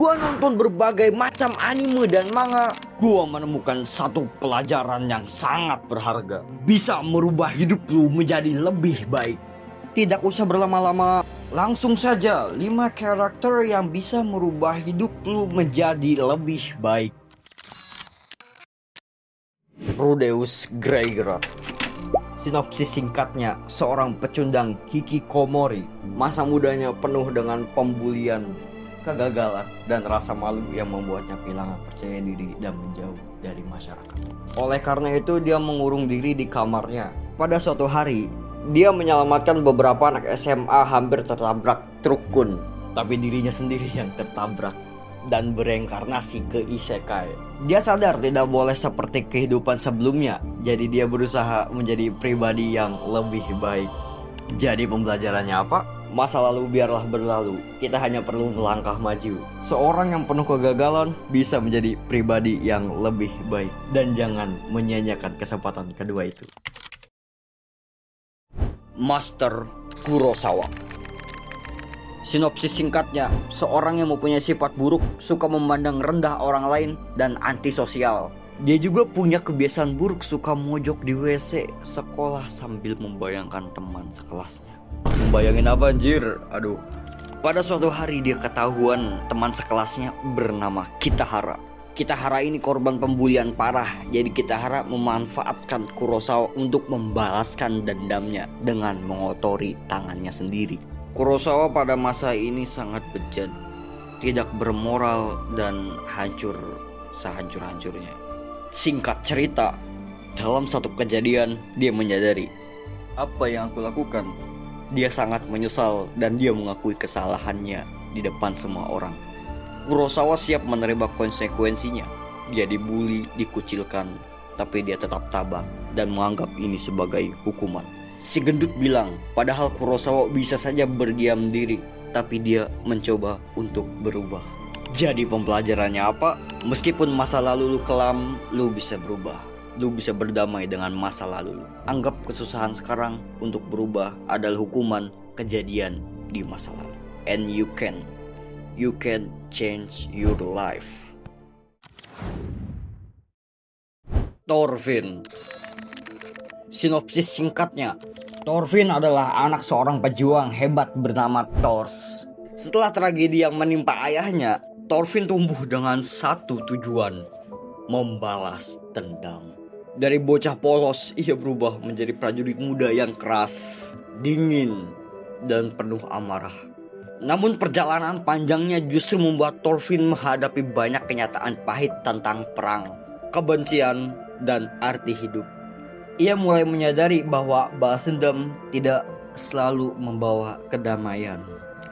Gua nonton berbagai macam anime dan manga. Gua menemukan satu pelajaran yang sangat berharga. Bisa merubah hidup lu menjadi lebih baik. Tidak usah berlama-lama. Langsung saja 5 karakter yang bisa merubah hidup lu menjadi lebih baik. Rudeus Greygear. Sinopsis singkatnya, seorang pecundang hikikomori. Masa mudanya penuh dengan pembulian, kegagalan, dan rasa malu yang membuatnya kehilangan percaya diri dan menjauh dari masyarakat. Oleh karena itu, dia mengurung diri di kamarnya. Pada suatu hari, dia menyelamatkan beberapa anak SMA hampir tertabrak truk kun. Tapi dirinya sendiri yang tertabrak dan bereinkarnasi ke isekai. Dia sadar tidak boleh seperti kehidupan sebelumnya, jadi dia berusaha menjadi pribadi yang lebih baik. Jadi pembelajarannya apa? Masa lalu biarlah berlalu, kita hanya perlu melangkah maju. Seorang yang penuh kegagalan bisa menjadi pribadi yang lebih baik. Dan jangan menyia-nyiakan kesempatan kedua itu. Master Kurosawa. Sinopsis singkatnya, seorang yang mempunyai sifat buruk, suka memandang rendah orang lain, dan antisosial. Dia juga punya kebiasaan buruk, suka mojok di WC sekolah sambil membayangkan teman sekelasnya. Membayangin apa anjir? Aduh. Pada suatu hari dia ketahuan teman sekelasnya bernama Kitahara. Kitahara ini korban pembulian parah, jadi Kitahara memanfaatkan Kurosawa untuk membalaskan dendamnya dengan mengotori tangannya sendiri. Kurosawa pada masa ini sangat bejat, tidak bermoral, dan hancur sehancur-hancurnya. Singkat cerita, dalam satu kejadian dia menyadari apa yang aku lakukan. Dia sangat menyesal dan dia mengakui kesalahannya di depan semua orang. Kurosawa siap menerima konsekuensinya. Dia dibully, dikucilkan, tapi dia tetap tabah dan menganggap ini sebagai hukuman. Si gendut bilang, padahal Kurosawa bisa saja berdiam diri, tapi dia mencoba untuk berubah. Jadi pembelajarannya apa? Meskipun masa lalu lu kelam, lu bisa berubah. Lu bisa berdamai dengan masa lalu lu. Anggap kesusahan sekarang untuk berubah adalah hukuman kejadian di masa lalu. And you can change your life. Thorfinn. Sinopsis singkatnya, Thorfinn adalah anak seorang pejuang hebat bernama Thors. Setelah tragedi yang menimpa ayahnya, Thorfinn tumbuh dengan satu tujuan, membalas dendam. Dari bocah polos, ia berubah menjadi prajurit muda yang keras, dingin, dan penuh amarah. Namun perjalanan panjangnya justru membuat Thorfinn menghadapi banyak kenyataan pahit tentang perang, kebencian, dan arti hidup. Ia mulai menyadari bahwa balas dendam tidak selalu membawa kedamaian.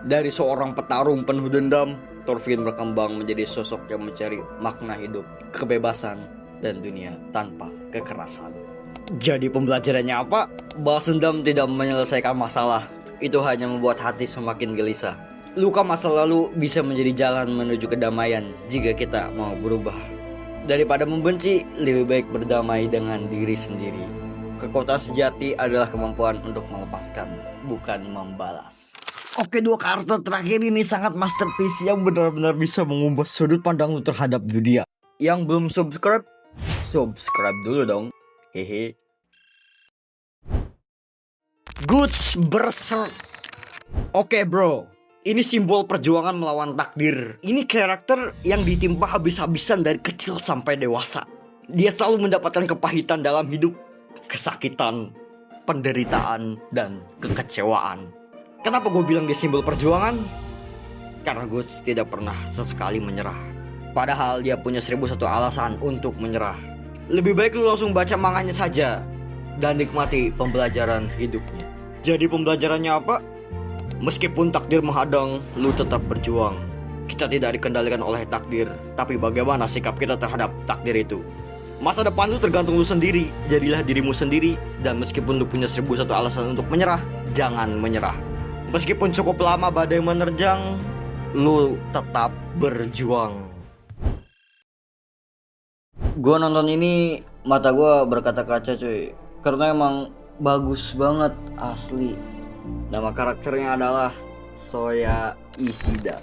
Dari seorang petarung penuh dendam, Thorfinn berkembang menjadi sosok yang mencari makna hidup, kebebasan, dan dunia tanpa kekerasan. Jadi pembelajarannya apa? Balas dendam tidak menyelesaikan masalah. Itu hanya membuat hati semakin gelisah. Luka masa lalu bisa menjadi jalan menuju kedamaian jika kita mau berubah. Daripada membenci, lebih baik berdamai dengan diri sendiri. Kekuatan sejati adalah kemampuan untuk melepaskan, bukan membalas. Oke, 2 karakter terakhir ini sangat masterpiece yang benar-benar bisa mengubah sudut pandang lu terhadap dunia. Yang belum subscribe dulu dong. Hehe. Guts Berserk. Oke bro, ini simbol perjuangan melawan takdir. Ini karakter yang ditimpa habis-habisan dari kecil sampai dewasa. Dia selalu mendapatkan kepahitan dalam hidup, kesakitan, penderitaan, dan kekecewaan. Kenapa gue bilang dia simbol perjuangan? Karena Guts tidak pernah sesekali menyerah. Padahal dia punya 1001 alasan untuk menyerah. Lebih baik lu langsung baca manganya saja dan nikmati pembelajaran hidupnya. Jadi pembelajarannya apa? Meskipun takdir menghadang, lu tetap berjuang. Kita tidak dikendalikan oleh takdir, tapi bagaimana sikap kita terhadap takdir itu. Masa depan lu tergantung lu sendiri. Jadilah dirimu sendiri. Dan meskipun lu punya 1001 alasan untuk menyerah, jangan menyerah. Meskipun cukup lama badai menerjang, lu tetap berjuang. Gue nonton ini, mata gue berkaca-kaca cuy. Karena emang bagus banget asli. Nama karakternya adalah Soya Ishida.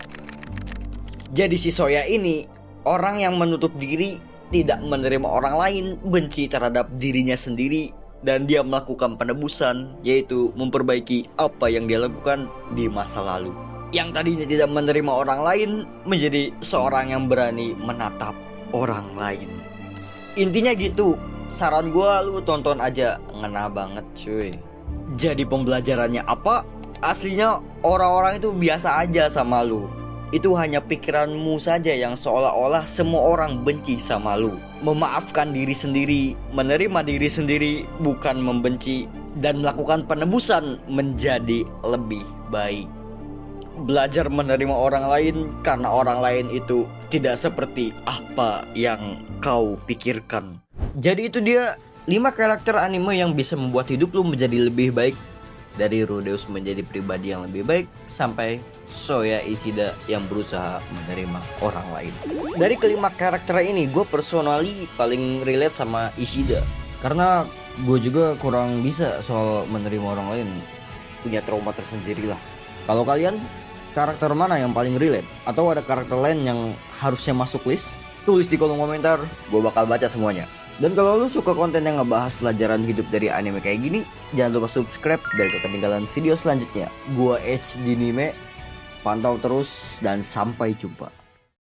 Jadi si Soya ini orang yang menutup diri, tidak menerima orang lain, benci terhadap dirinya sendiri, dan dia melakukan penebusan, yaitu memperbaiki apa yang dia lakukan di masa lalu. Yang tadinya tidak menerima orang lain menjadi seorang yang berani menatap orang lain. Intinya gitu. Saran gue lu tonton aja, ngena banget cuy. Jadi pembelajarannya apa? Aslinya orang-orang itu biasa aja sama lu. Itu hanya pikiranmu saja yang seolah-olah semua orang benci sama lu. Memaafkan diri sendiri, menerima diri sendiri, bukan membenci, dan melakukan penebusan menjadi lebih baik. Belajar menerima orang lain karena orang lain itu tidak seperti apa yang kau pikirkan. Jadi itu dia 5 karakter anime yang bisa membuat hidup lu menjadi lebih baik. Dari Rudeus menjadi pribadi yang lebih baik sampai Soya Ishida yang berusaha menerima orang lain. Dari kelima karakter ini gue personally paling relate sama Ishida, karena gue juga kurang bisa soal menerima orang lain, punya trauma tersendiri lah. Kalau kalian, karakter mana yang paling relate? Atau ada karakter lain yang harusnya masuk list? Tulis di kolom komentar, gue bakal baca semuanya. Dan kalau lu suka konten yang ngebahas pelajaran hidup dari anime kayak gini, jangan lupa subscribe biar gak ketinggalan video selanjutnya. Gua HD Anime, pantau terus dan sampai jumpa.